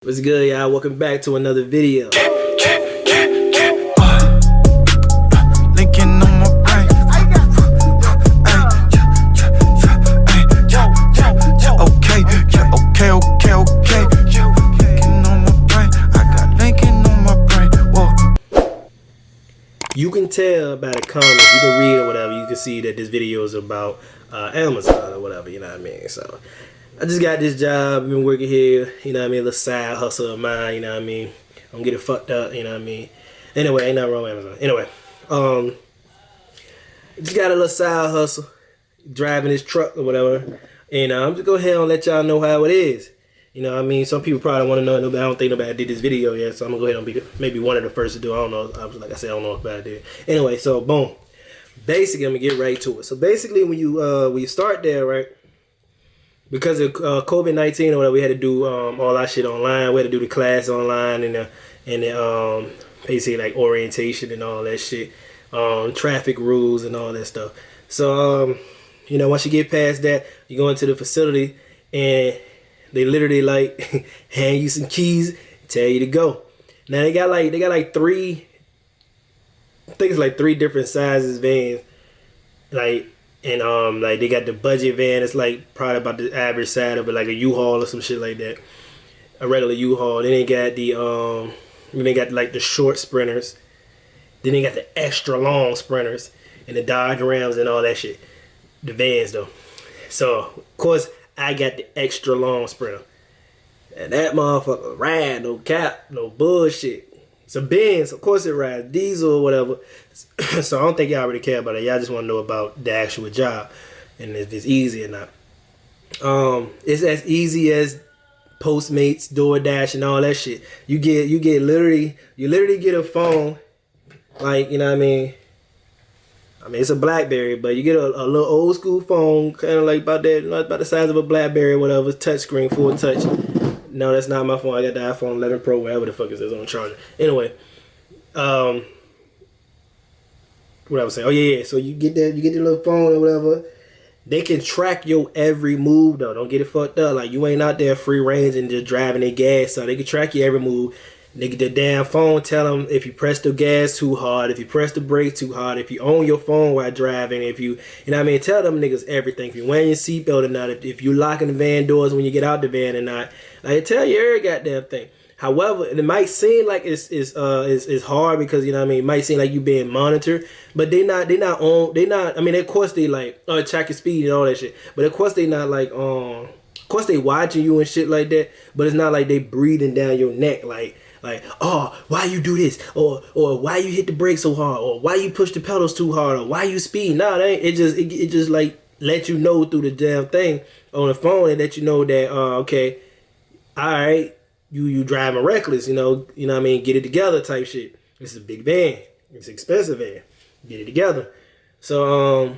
What's good, y'all? Welcome back to another video. You can tell by the comments, you can read or whatever, you can see that this video is about Amazon or whatever, you know what I mean? So, I just got this job, been working here, you know what I mean, a little side hustle of mine, you know what I mean? I'm getting fucked up, you know what I mean? Anyway, ain't nothing wrong with Amazon. Anyway, just got a little side hustle, driving this truck or whatever, and I'm just go ahead and let y'all know how it is. You know what I mean? Some people probably want to know, I don't think nobody did this video yet, so I'm going to go ahead and be maybe one of the first to do it. I don't know. Like I said, I don't know if I did. Anyway, so boom. Basically, I'm going to get right to it. So basically, when you start there, right, because of COVID-19 or whatever, we had to do all our shit online. We had to do the class online and the basically like orientation and all that shit, traffic rules and all that stuff. So, you know, once you get past that, you go into the facility and they literally like hand you some keys, tell you to go. Now they got like three, I think it's like 3 different sizes vans, like, and like they got the budget van. It's like probably about the average size of it, like a U-Haul or some shit like that, a regular U-Haul. Then they got the then they got like the short sprinters. Then they got the extra long sprinters and the Dodge Rams and all that shit. The vans though. So of course I got the extra long sprinter. And that motherfucker ride, no cap, no bullshit. It's a Benz, of course it rides, diesel or whatever. So I don't think y'all really care about it. Y'all just want to know about the actual job and if it's easy or not. It's as easy as Postmates, DoorDash, and all that shit. You literally get a phone, like, you know what I mean? I mean, it's a BlackBerry, but you get a little old school phone, kind of like about that, about the size of a BlackBerry or whatever, touchscreen, full touch. No, that's not my phone. I got the iPhone 11 Pro, whatever the fuck it says on the charger. Anyway, what I was saying? Oh yeah. So you get the little phone or whatever. They can track your every move though. Don't get it fucked up. Like you ain't out there free range and just driving their gas. So they can track your every move. They get the damn phone, tell them if you press the gas too hard, if you press the brake too hard, if you own your phone while driving, if you know what I mean, tell them niggas everything. If you wearing your seatbelt or not, if you locking the van doors when you get out the van or not. Like, tell you every goddamn thing. However, it might seem like it's hard because, you know what I mean, it might seem like you being monitored, but I mean, of course they like track your speed and all that shit, but of course they not like of course they watching you and shit like that, but it's not like they breathing down your neck like, oh, why you do this, or why you hit the brake so hard, or why you push the pedals too hard, or why you speed. Nah, it just like let you know through the damn thing on the phone and let you know that okay, all right, you driving reckless, you know what I mean, get it together type shit. It's a big van, it's an expensive van, get it together. So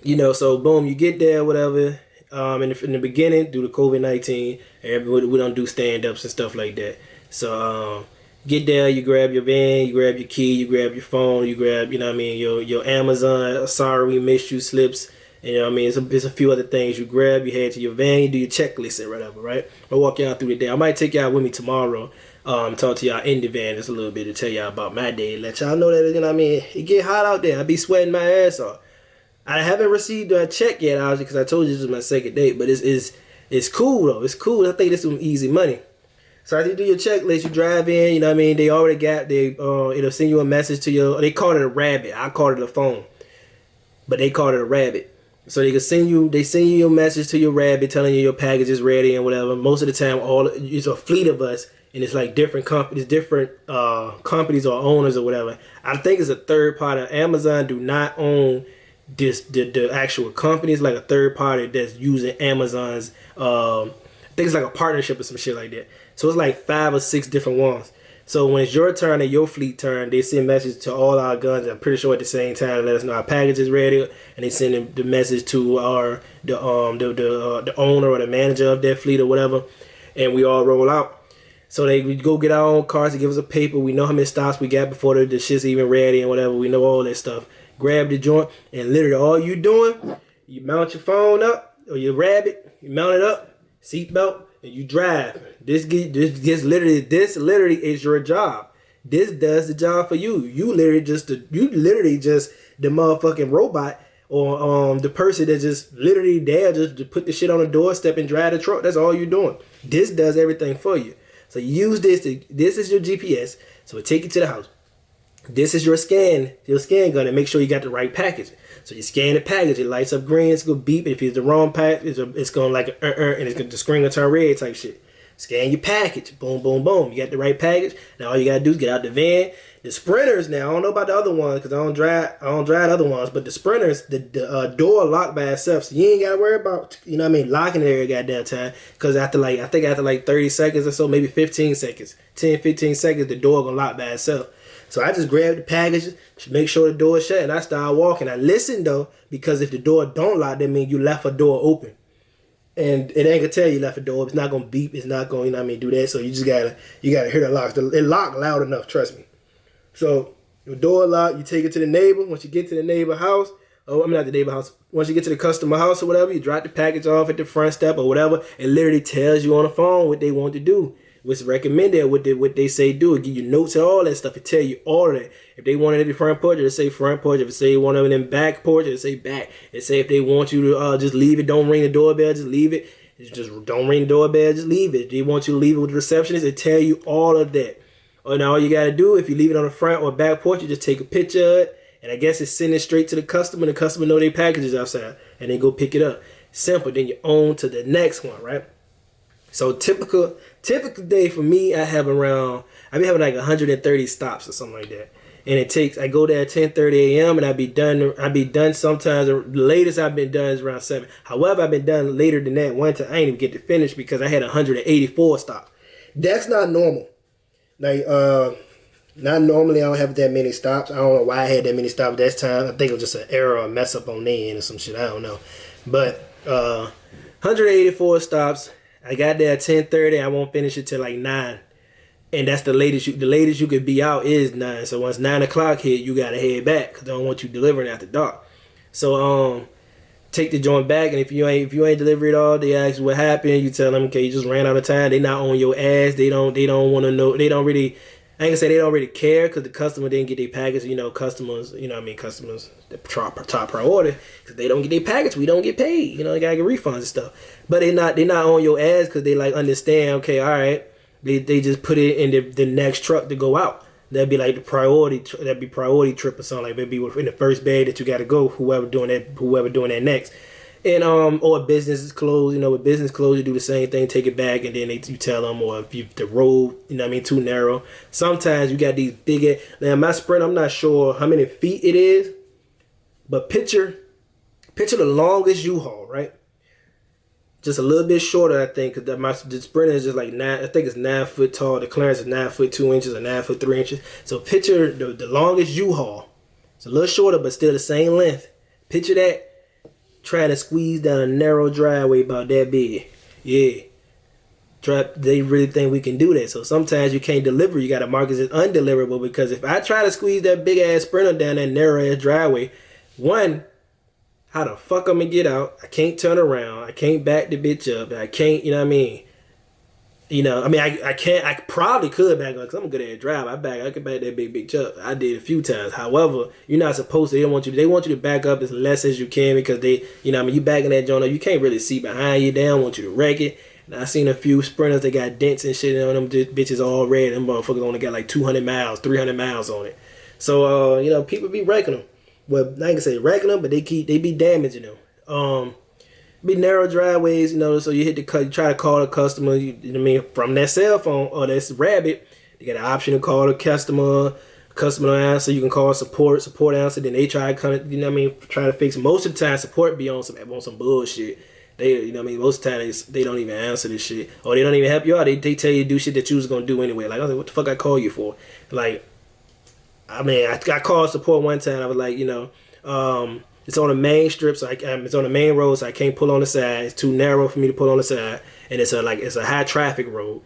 you know, so boom, you get there, whatever. In the beginning, due to COVID-19, we don't do stand-ups and stuff like that. So get there, you grab your van, you grab your key, you grab your phone, you grab, you know what I mean, your Amazon sorry we missed you slips, and, you know what I mean, it's a few other things you grab, you head to your van, you do your checklist and whatever, right? I'll walk y'all through the day. I might take y'all with me tomorrow, talk to y'all in the van just a little bit to tell y'all about my day, let y'all know that, you know what I mean, it get hot out there. I be sweating my ass off. I haven't received a check yet, obviously, because I told you this is my second date, but it's cool though. It's cool. I think this is some easy money. So after you do your checklist, you drive in, you know what I mean, they already got, it'll send you a message to your, they call it a rabbit. I called it a phone, but they called it a rabbit. So they send you your message to your rabbit telling you your package is ready and whatever. Most of the time, it's a fleet of us, and it's like different companies, companies or owners or whatever. I think it's a third party. Amazon do not own the actual company. It's like a third party that's using Amazon's, I think it's like a partnership or some shit like that. So it's like 5 or 6 different ones. So when it's your turn and your fleet turn, they send messages to all our guns. I'm pretty sure at the same time to let us know our package is ready, and they send the message to the owner or the manager of that fleet or whatever, and we all roll out. So we go get our own cars. They give us a paper. We know how many stops we got before the shit's even ready and whatever. We know all that stuff. Grab the joint, and literally all you doing, you mount your phone up or your rabbit, you mount it up, seatbelt, and you drive. This literally is your job. This does the job for you. You literally just the motherfucking robot or the person that just literally there just to put the shit on the doorstep and drive the truck. That's all you're doing. This does everything for you. So you use this. This is your GPS. So it take you to the house. This is your scan gun, and make sure you got the right package. So you scan the package, it lights up green, it's gonna beep. If it's the wrong package, it's gonna like and it's gonna the screen gonna turn red type shit. Scan your package, boom, boom, boom. You got the right package. Now all you gotta do is get out the van. The Sprinters now, I don't know about the other ones because I don't drive the other ones, but the Sprinters, the door locked by itself, so you ain't gotta worry about locking it every goddamn time. Because after like 30 seconds or so, maybe 15 seconds, 10-15 seconds, the door gonna lock by itself. So I just grabbed the package, make sure the door is shut, and I start walking. I listen though, because if the door don't lock, that means you left a door open. And it ain't gonna tell you left a door. It's not gonna beep. It's not gonna, do that. So you just gotta hear the lock. It locked loud enough, trust me. So your door locked, you take it to the neighbor. Once you get to the neighbor house, not the neighbor house. Once you get to the customer house or whatever, you drop the package off at the front step or whatever. It literally tells you on the phone what they want to do. What's recommended, what they say do. It give you notes and all that stuff. It tell you all of that. If they want it at the front porch, it'll say front porch. If it say one of them in back porch, it'll say back. It say if they want you to just leave it, don't ring the doorbell, just leave it. Just don't ring the doorbell, just leave it. If they want you to leave it with the receptionist, it tell you all of that. Or now all you gotta do, if you leave it on the front or back porch, you just take a picture of it, and I guess it's sending it straight to the customer, and the customer know their package is outside, and they go pick it up. Simple. Then you on to the next one, right? So typical day for me, I be having like 130 stops or something like that. And I go there at 10:30 a.m. and I be done sometimes. The latest I've been done is around 7. However, I've been done later than that. One time I ain't even get to finish because I had 184 stops. That's not normal. Like, not normally I don't have that many stops. I don't know why I had that many stops that time. I think it was just an error or a mess up on their end or some shit. I don't know. But 184 stops. I got there at 10:30. I won't finish it till like 9. And that's the latest you could be out is 9. So once 9 o'clock hit, you gotta head back because I don't want you delivering after dark. So take the joint back, and if you ain't deliver it all, they ask you what happened. You tell them, okay, you just ran out of time. They not on your ass. They don't want to know. They don't really. I ain't gonna say they don't really care because the customer didn't get their package. Customers. Customers the top priority because they don't get their package. We don't get paid. They gotta get refunds and stuff. But they not on your ass because they like understand. Okay, all right. They just put it in the next truck to go out. That'd be like the priority. That'd be priority trip or something like that. That'd be in the first bag that you got to go. Whoever doing that next. And or business is closed. With business closed, you do the same thing. Take it back, and then you tell them. Or if the road, too narrow. Sometimes you got these big. Now my Sprint, I'm not sure how many feet it is, but picture the longest U-Haul, right? Just a little bit shorter, I think, because the Sprinter is just like 9. I think it's 9 foot tall. The clearance is 9 foot 2 inches or 9 foot 3 inches. So picture the longest U-Haul. It's a little shorter, but still the same length. Picture that trying to squeeze down a narrow driveway about that big. Yeah, they really think we can do that. So sometimes you can't deliver. You got to mark it as undeliverable because if I try to squeeze that big ass Sprinter down that narrow ass driveway, one. How the fuck I'm gonna get out? I can't turn around. I can't back the bitch up. I can't, I can't. I probably could back up because I'm a good at drive. I could back that big bitch up. I did a few times. However, you're not supposed to. They want you to back up as less as you can because you backing that joint up. You can't really see behind you. They don't want you to wreck it. And I seen a few Sprinters that got dents and shit on them bitches all red. Them motherfuckers only got like 200 miles, 300 miles on it. So, people be wrecking them. Well, I ain't gonna say wrecking them, but they be damaging them. Be narrow driveways, so you you try to call the customer, from that cell phone or that Rabbit. You got an option to call the customer don't answer. You can call support answer. Then they try to come, try to fix. Most of the time, support be on some bullshit. They, most of the time they don't even answer this shit, or they don't even help you out. They tell you to do shit that you was gonna do anyway. Like, I was like, what the fuck I call you for? Like. I called support one time. I was like, it's on the main strip, so it's on the main road, so I can't pull on the side. It's too narrow for me to pull on the side, and it's a high traffic road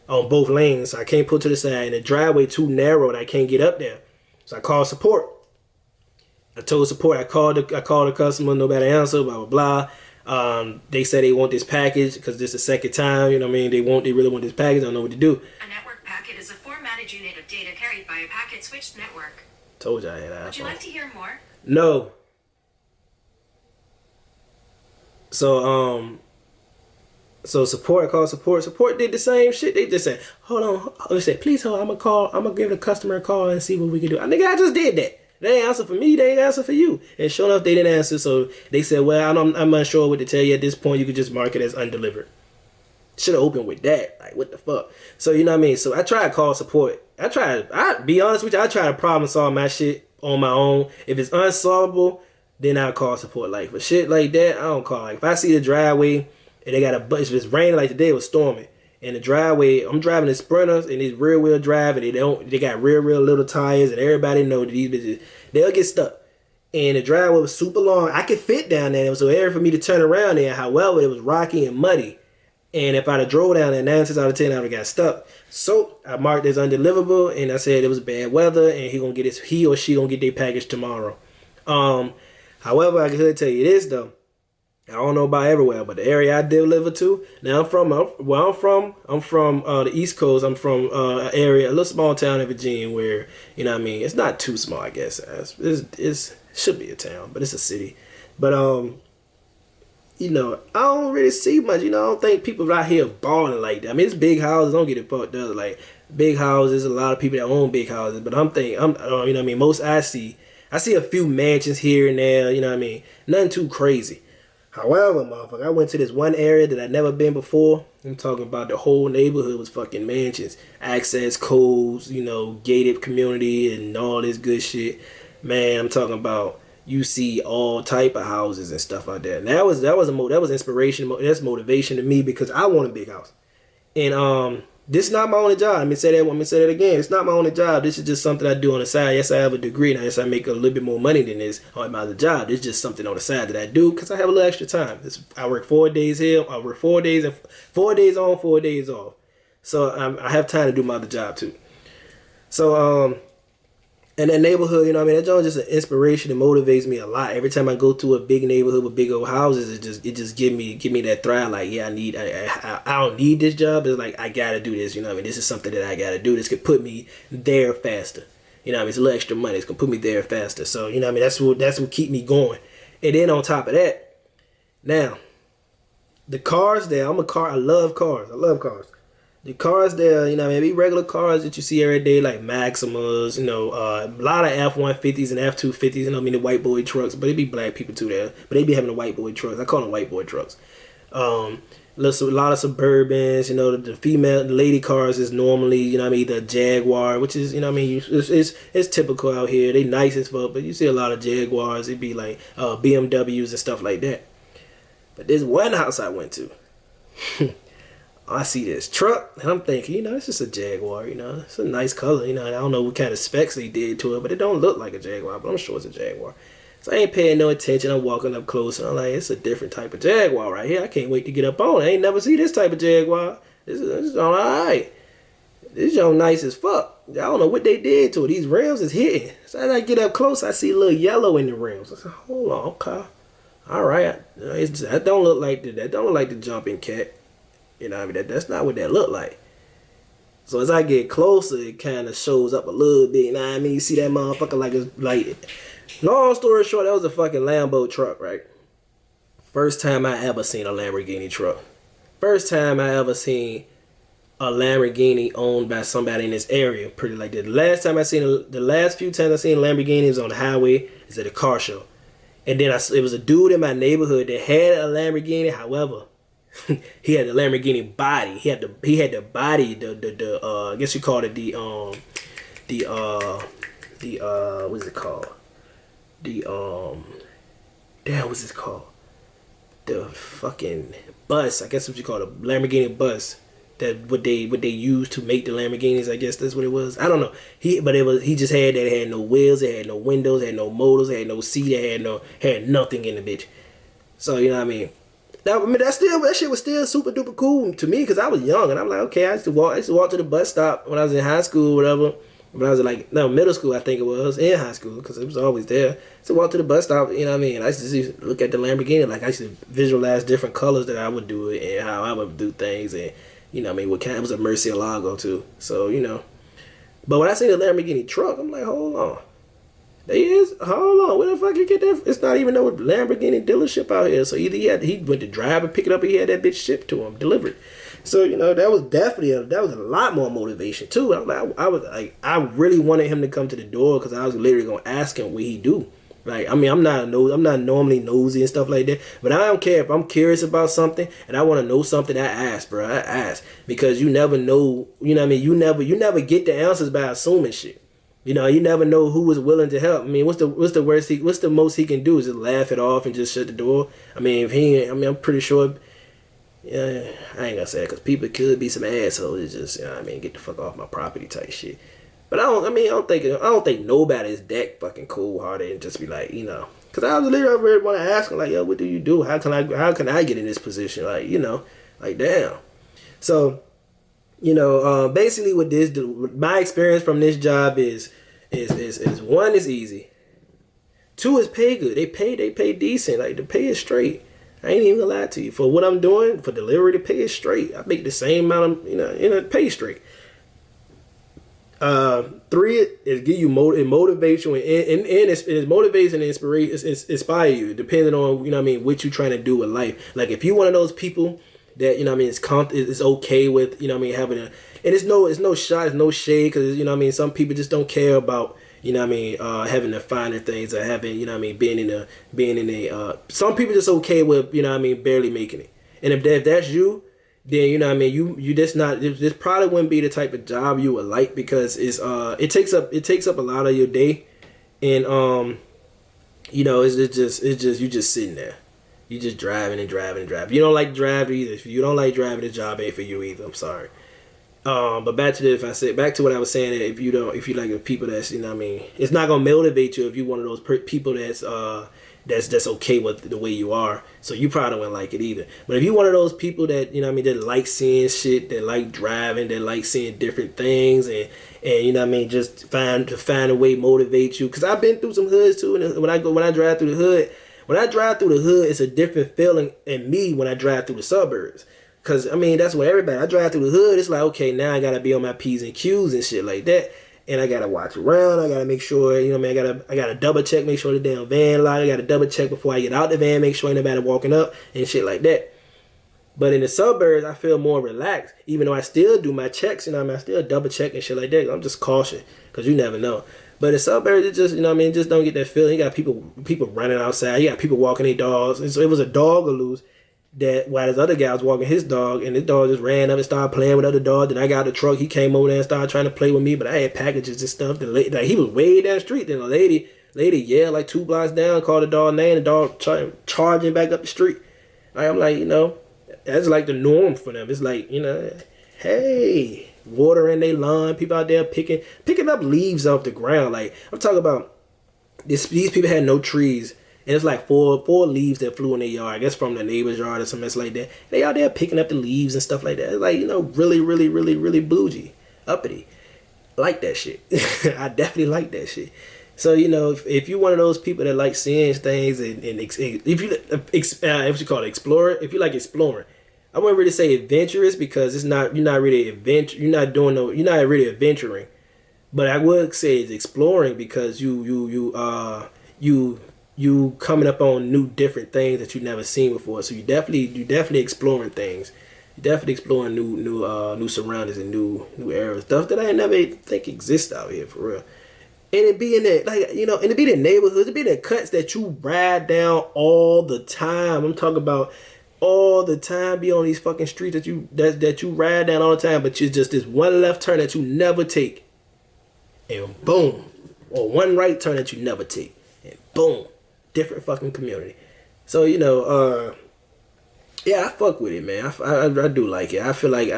on both lanes, so I can't pull to the side. And the driveway too narrow, and I can't get up there. So I called support. I told support. I called the customer. Nobody answered. Blah blah blah. They say they want this package because this is the second time. You know what I mean? They really want this package. I don't know what to do. A network packet is a formatted unit of data carried by a packet switched network. Told you I had iPhone. Would you like to hear more? No. So so support, call support. Support did the same shit. They just said, hold on. They said, please hold on. I'm gonna give the customer a call and see what we can do. I think I just did that. They ain't answer for me, they ain't answer for you. And sure enough, they didn't answer. So they said, well, I'm unsure what to tell you at this point. You could just mark it as undelivered. Should have opened with that. Like, what the fuck? So, you know what I mean? So I tried to call support. I be honest with you, I try to problem solve my shit on my own. If it's unsolvable, then I'll call support. Like, for shit like that, I don't call. Like, if I see the driveway and they got if it's raining like today, it was storming. And the driveway, I'm driving the Sprinters and it's rear wheel drive and they got real little tires and everybody know that these bitches, they'll get stuck. And the driveway was super long. I could fit down there. It was so area for me to turn around there. However, it was rocky and muddy. And if I'd have drove down there, 9 times out of 10, I would have got stuck. So I marked as undeliverable and I said it was bad weather and he or she gonna get their package tomorrow. However, I could tell you this though. I don't know about everywhere, but the area I deliver to, now I'm from the East Coast. I'm from an area, a little small town in Virginia where, you know what I mean, it's not too small, I guess. It should be a town, but it's a city. But, you know, I don't really see much. You know, I don't think people out here balling like that. I mean, it's big houses. Don't get it fucked up. Like, big houses, a lot of people that own big houses. But you know what I mean, most I see a few mansions here and there, you know what I mean? Nothing too crazy. However, motherfucker, I went to this one area that I'd never been before. I'm talking about the whole neighborhood was fucking mansions. Access codes, you know, gated community and all this good shit. Man, I'm talking about you see all type of houses and stuff like that. And that was inspiration. That's motivation to me because I want a big house. And this is not my only job. Let me say that again. It's not my only job. This is just something I do on the side. Yes, I have a degree. Now, yes, I make a little bit more money than this on my other job. It's just something on the side that I do because I have a little extra time. I work 4 days here. I work 4 days and 4 days on, 4 days off. So I have time to do my other job too. So and that neighborhood, you know what I mean, that joint is just an inspiration. It motivates me a lot. Every time I go to a big neighborhood with big old houses, it just give me that thrive. Like, yeah, I don't need this job. It's like I gotta do this. You know what I mean? This is something that I gotta do. This could put me there faster. You know what I mean? It's a little extra money. It's gonna put me there faster. So you know what I mean? That's what keep me going. And then on top of that, now the cars there. I love cars. The cars there, you know, maybe regular cars that you see every day, like Maximas, you know, a lot of F-150s and F-250s, you know, I mean, the white boy trucks, but it be black people too there, but they be having the white boy trucks. I call them white boy trucks. A lot of Suburbans, you know, the lady cars is normally, you know, I mean, the Jaguar, which is, you know, I mean, it's typical out here. They nice as fuck, but you see a lot of Jaguars. It be like BMWs and stuff like that. But there's one house I went to. I see this truck and I'm thinking, you know, it's just a Jaguar, you know, it's a nice color, you know, I don't know what kind of specs they did to it, but it don't look like a Jaguar, but I'm sure it's a Jaguar. So I ain't paying no attention. I'm walking up close and I'm like, it's a different type of Jaguar right here. I can't wait to get up on it. I ain't never see this type of Jaguar. This is all right. This joint nice as fuck. I don't know what they did to it. These rims is hitting. So as I get up close, I see a little yellow in the rims. I said, hold on, okay. All right. That don't look like the jumping cat. You know what I mean? That's not what that look like. So as I get closer, it kind of shows up a little bit. You know what I mean? You see that motherfucker like long story short, that was a fucking Lambo truck, right? First time I ever seen a Lamborghini truck. First time I ever seen a Lamborghini owned by somebody in this area. Pretty like that. The last few times I seen Lamborghinis on the highway is at a car show. And then it was a dude in my neighborhood that had a Lamborghini. However, he had the Lamborghini body. He had the body. I guess you call it what's it called? What's it called? The fucking bus. I guess what you call it, a Lamborghini bus. That what they use to make the Lamborghinis. I guess that's what it was. I don't know. He just had that. It had no wheels. It had no windows. It had no motors. It had no seat. It had nothing in the bitch. So you know what I mean. Now, I mean, that shit was still super duper cool to me because I was young and I'm like, okay, I used to walk to the bus stop when I was in high school or whatever, When I was like, no, middle school, I think it was, in high school, because it was always there. So walk to the bus stop, you know what I mean? I used to look at the Lamborghini, like I used to visualize different colors that I would do it and how I would do things, and you know what I mean, what kind, it was a Murcielago too. So, you know. But when I see the Lamborghini truck, I'm like, hold on. There he is? Hold on, where the fuck you get that? It's not even no Lamborghini dealership out here. So either he went to drive and pick it up, or he had that bitch shipped to him, delivered. So you know that was definitely that was a lot more motivation too. I was like, I really wanted him to come to the door because I was literally gonna ask him what he do. Like, I mean, I'm not normally nosy and stuff like that, but I don't care if I'm curious about something and I want to know something. I ask, bro. I ask because you never know. You know what I mean? You never get the answers by assuming shit. You know, you never know who was willing to help. I mean, what's the worst? What's the most he can do is just laugh it off and just shut the door. I mean, if he, I mean, I'm pretty sure. Yeah, I ain't gonna say it because people could be some assholes. It's just, you know what I mean, get the fuck off my property type shit. But I don't. I mean, I don't think nobody is that fucking cold hearted and just be like, you know, because I was literally really want to ask him like, yo, what do you do? How can I get in this position? Like, you know, like damn. So, you know, basically with this, my experience from this job is one is easy, two is pay good. They pay decent. Like the pay is straight. I ain't even gonna lie to you. For what I'm doing for delivery, the pay is straight. I make the same amount of pay straight. Three is give you it motivates you and it motivates and inspire you depending on what you're trying to do with life. Like if you one of those people that it's okay with having a, and it's no shot, it's no shade because some people just don't care about having the finer things or having being in a some people just okay with barely making it. And if that's you, then you just not, this probably wouldn't be the type of job you would like because it takes up a lot of your day. And it's just you just sitting there, you just driving and driving and driving. If you don't like driving either, if you don't like driving, the job ain't for you either. I'm sorry. But back to what I was saying, that if you like the people that's it's not gonna motivate you if you one of those people that's okay with the way you are. So you probably wouldn't like it either. But if you one of those people that that like seeing shit, that like driving, that like seeing different things, and just find a way to motivate you. Because I've been through some hoods too, and when I drive through the hood, it's a different feeling in me when I drive through the suburbs. Cause that's where everybody. I drive through the hood. It's like, okay, now I gotta be on my P's and Q's and shit like that, and I gotta watch around. I gotta make sure, I gotta double check, make sure the damn van locked. I gotta double check before I get out the van, make sure ain't nobody walking up and shit like that. But in the suburbs, I feel more relaxed, even though I still do my checks. I still double check and shit like that. I'm just cautious, cause you never know. But in the suburbs, it just just don't get that feeling. You got people running outside. You got people walking their dogs. And so it was a dog or loose. That while this other guy was walking his dog, and this dog just ran up and started playing with other dogs. Then I got the truck. He came over there and started trying to play with me, but I had packages and stuff. Like he was way down the street. Then a lady yelled like 2 blocks down, called the dog name. The dog charging back up the street. I'm like, that's like the norm for them. It's like, hey, water in their lawn. People out there picking up leaves off the ground. Like I'm talking about this. These people had no trees. And it's like four leaves that flew in their yard. I guess from the neighbor's yard or something like that. They out there picking up the leaves and stuff like that. It's like, really, really, really, really bougie, uppity. I like that shit. I definitely like that shit. So, if you're one of those people that like seeing things and if you call it explorer, if you like exploring, I wouldn't really say adventurous because you're not really adventuring. But I would say it's exploring because you coming up on different things that you've never seen before. So you definitely exploring things. You definitely exploring new surroundings and new areas, stuff that I never think exists out here for real. And it be in that, and it be the neighborhoods, it be the cuts that you ride down all the time. I'm talking about all the time. Be on these fucking streets that you ride down all the time, but it's just this one left turn that you never take, and boom, or one right turn that you never take, and boom. Different fucking community. So yeah, I fuck with it, man. I do like it. I feel like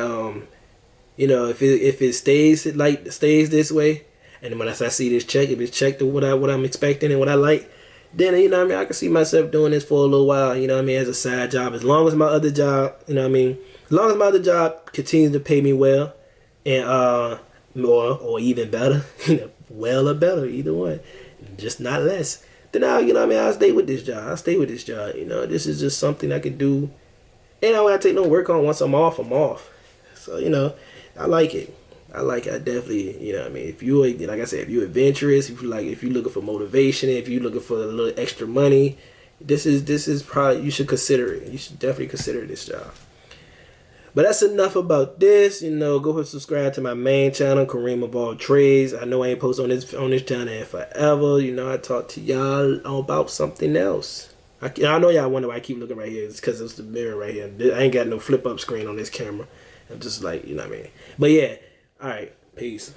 if it stays this way, and when I see this check, if it's checked to what I'm expecting and what I like, then I can see myself doing this for a little while. As a side job, as long as my other job, as long as my other job continues to pay me well, and or even better, well or better, either one, just not less. Then I'll stay with this job. I'll stay with this job. This is just something I can do, and I don't gotta take no work on. Once I'm off, I'm off. So I like it. I definitely, if you like I said, if you're adventurous, if you're looking for motivation, if you're looking for a little extra money, this is probably, you should consider it. You should definitely consider this job. But that's enough about this. Go ahead and subscribe to my main channel, Kareem of All Trades. I know I ain't posted on this channel in forever. I talk to y'all about something else. I know y'all wonder why I keep looking right here. It's because it's the mirror right here. I ain't got no flip up screen on this camera. I'm just like, you know what I mean. But yeah, all right, peace.